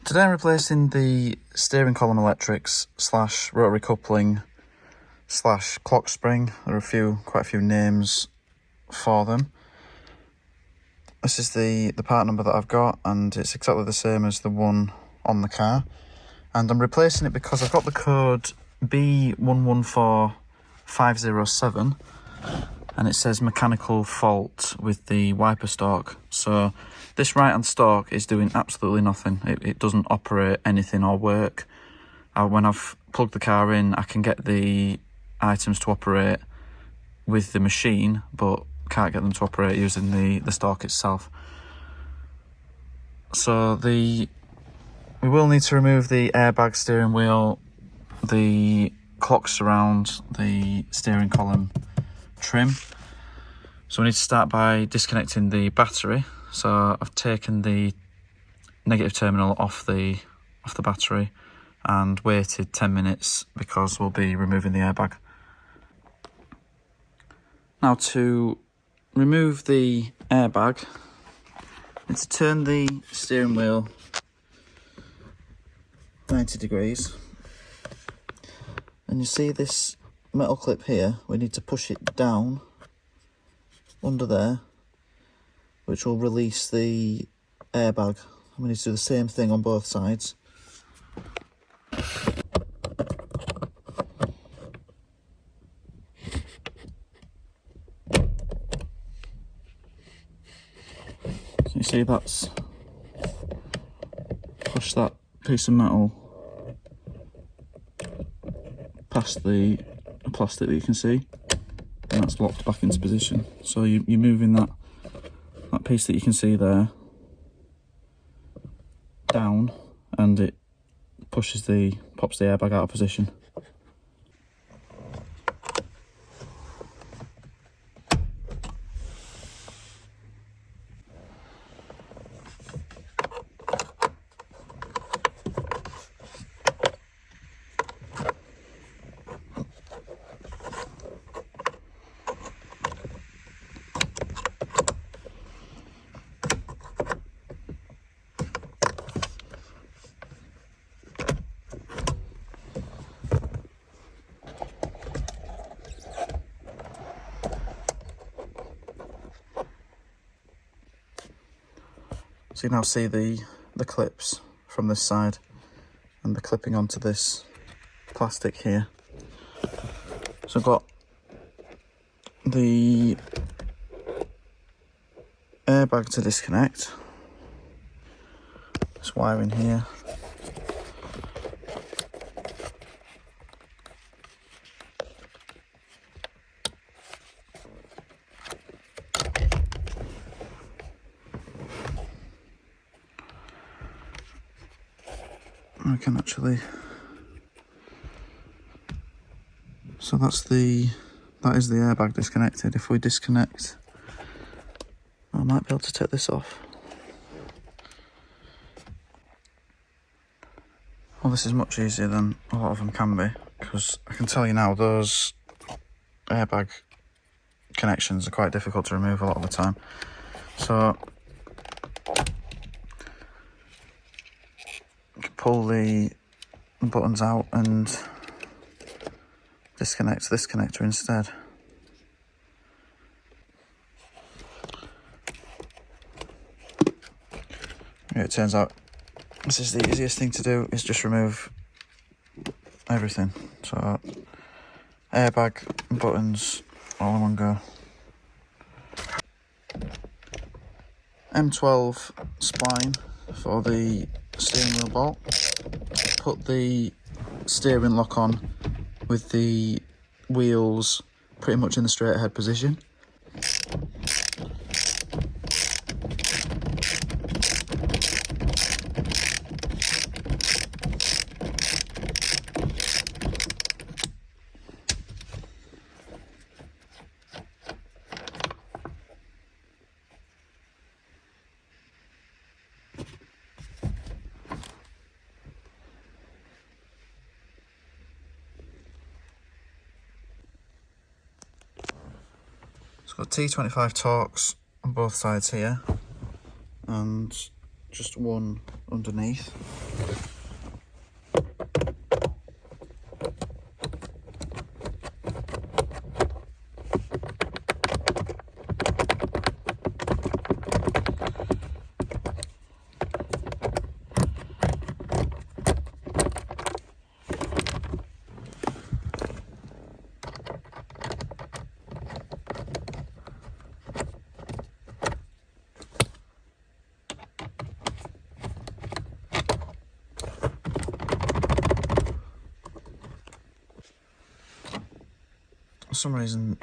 Today I'm replacing the steering column electrics / rotary coupling / Clockspring. There are quite a few names for them. This is the part number that I've got, and it's exactly the same as the one on the car. And I'm replacing it because I've got the code B114507, and it says mechanical fault with the wiper stalk. So this right hand stalk is doing absolutely nothing. It doesn't operate anything or work. When I've plugged the car in, I can get the items to operate with the machine, but can't get them to operate using the stalk itself. So we will need to remove the airbag steering wheel, the clocks around the steering column trim. So we need to start by disconnecting the battery. So I've taken the negative terminal off the battery and waited 10 minutes because we'll be removing the airbag. Now, to remove the airbag, I need to turn the steering wheel 90 degrees, and you see this metal clip here. We need to push it down under there, which will release the airbag. We need to do the same thing on both sides. So you see that's push that piece of metal past the plastic that you can see, and that's locked back into position. So you're moving that piece that you can see there down, and it pops the airbag out of position. So you now see the clips from this side, and the clipping onto this plastic here. So I've got the airbag to disconnect. This wiring here. I can actually, so that is the airbag disconnected. If we disconnect, I might be able to take this off. Well, this is much easier than a lot of them can be, because I can tell you now, those airbag connections are quite difficult to remove a lot of the time. So pull the buttons out and disconnect this connector instead. It turns out this is the easiest thing to do, is just remove everything. So airbag and buttons all in one go. M12 spline for the steering wheel bolt. Put the steering lock on with the wheels pretty much in the straight ahead position. It's got T25 Torx on both sides here, and just one underneath. For some reason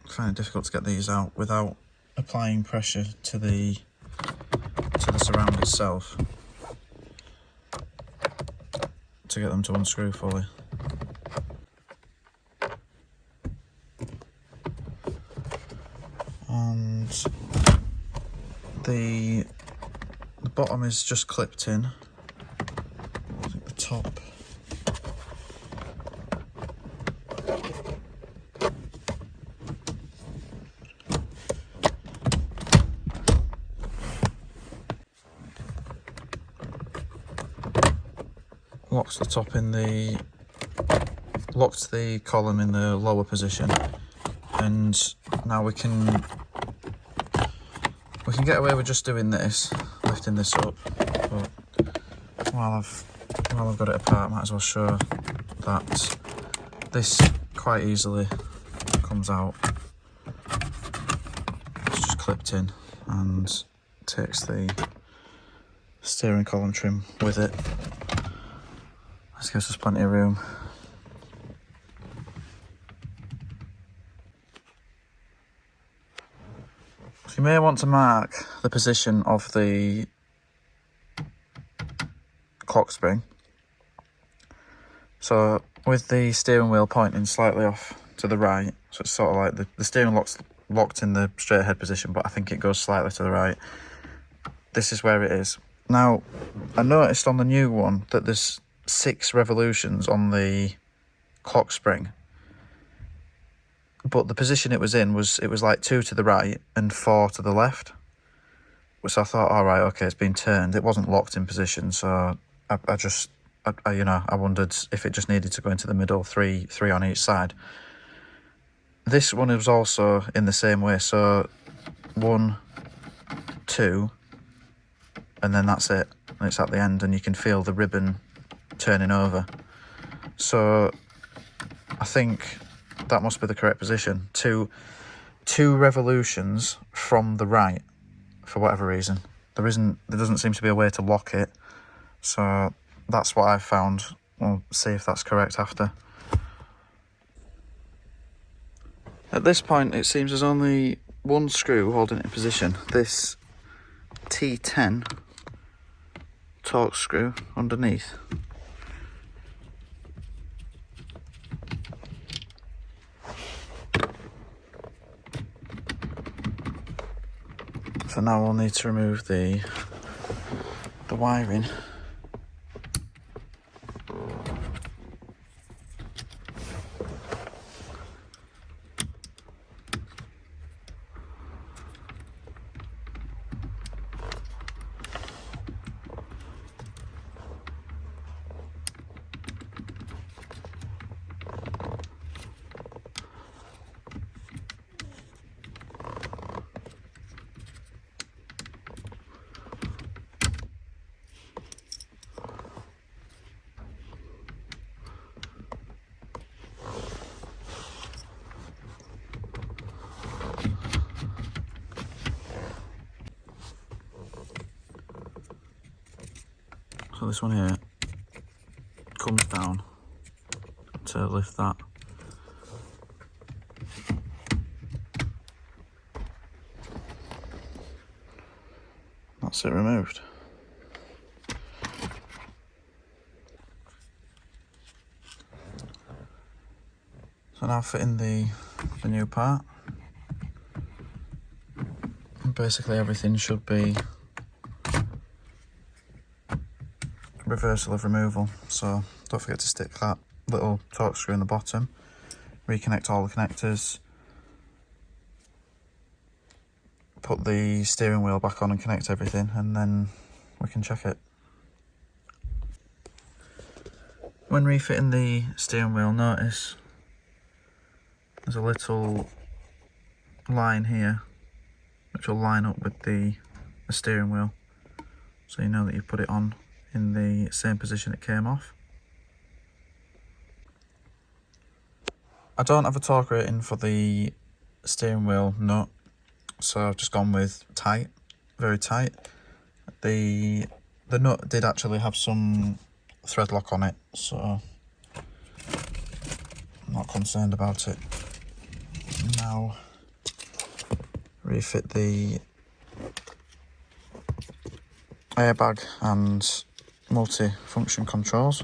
I find it difficult to get these out without applying pressure to the surround itself to get them to unscrew fully. And the bottom is just clipped in. I think the top locks the top in the locked the column in the lower position, and now we can get away with just doing this, lifting this up. But while I've got it apart, I might as well show that this quite easily comes out. It's just clipped in and takes the steering column trim with it. This gives us plenty of room. So you may want to mark the position of the clock spring. So with the steering wheel pointing slightly off to the right, so it's sort of like the steering wheel's locked in the straight ahead position, but I think it goes slightly to the right. This is where it is. Now, I noticed on the new one that there's 6 revolutions on the clock spring, but the position it was in was like 2 to the right and 4 to the left. So I thought, all right, okay, it's been turned. It wasn't locked in position, so I wondered if it just needed to go into the middle, three on each side. This one was also in the same way, so 1, 2, and then that's it, and it's at the end, and you can feel the ribbon turning over. So I think that must be the correct position. Two revolutions from the right, for whatever reason. There doesn't seem to be a way to lock it, so that's what I've found. We'll see if that's correct after. At this point, it seems there's only one screw holding it in position. This T10 torque screw underneath. So now we'll need to remove the wiring. So this one here comes down to lift that. That's it removed. So now fitting the new part. And basically everything should be reversal of removal, so don't forget to stick that little torque screw in the bottom, reconnect all the connectors, put the steering wheel back on and connect everything, and then we can check it. When refitting the steering wheel, notice there's a little line here which will line up with the steering wheel, so you know that you've put it on in the same position it came off. I don't have a torque rating for the steering wheel nut, so I've just gone with tight, very tight. The nut did actually have some thread lock on it, so I'm not concerned about it. Now refit the airbag and multi-function controls.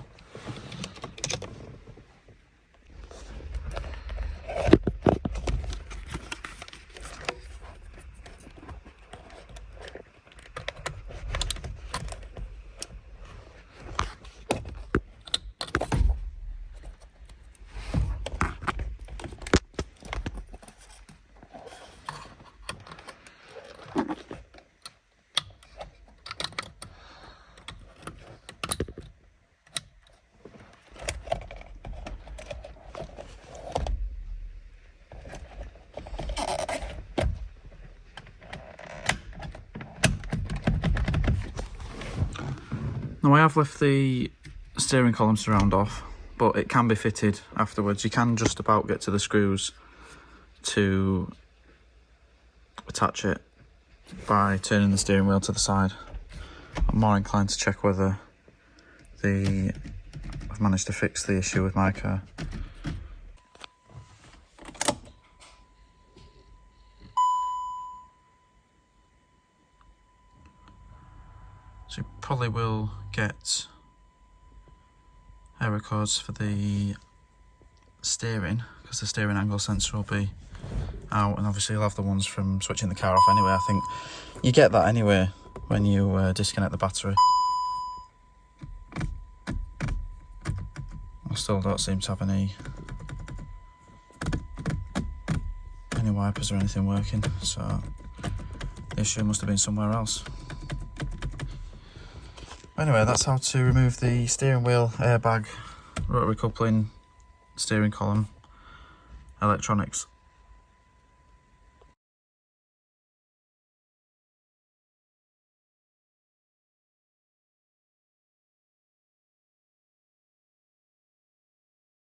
Now I have left the steering column surround off, but it can be fitted afterwards. You can just about get to the screws to attach it by turning the steering wheel to the side. I'm more inclined to check whether I've managed to fix the issue with my car. So you probably will get error codes for the steering, because the steering angle sensor will be out, and obviously you'll have the ones from switching the car off anyway. I think you get that anyway when you disconnect the battery. I still don't seem to have any wipers or anything working, so the issue must have been somewhere else. Anyway, that's how to remove the steering wheel, airbag, rotary coupling, steering column, electronics.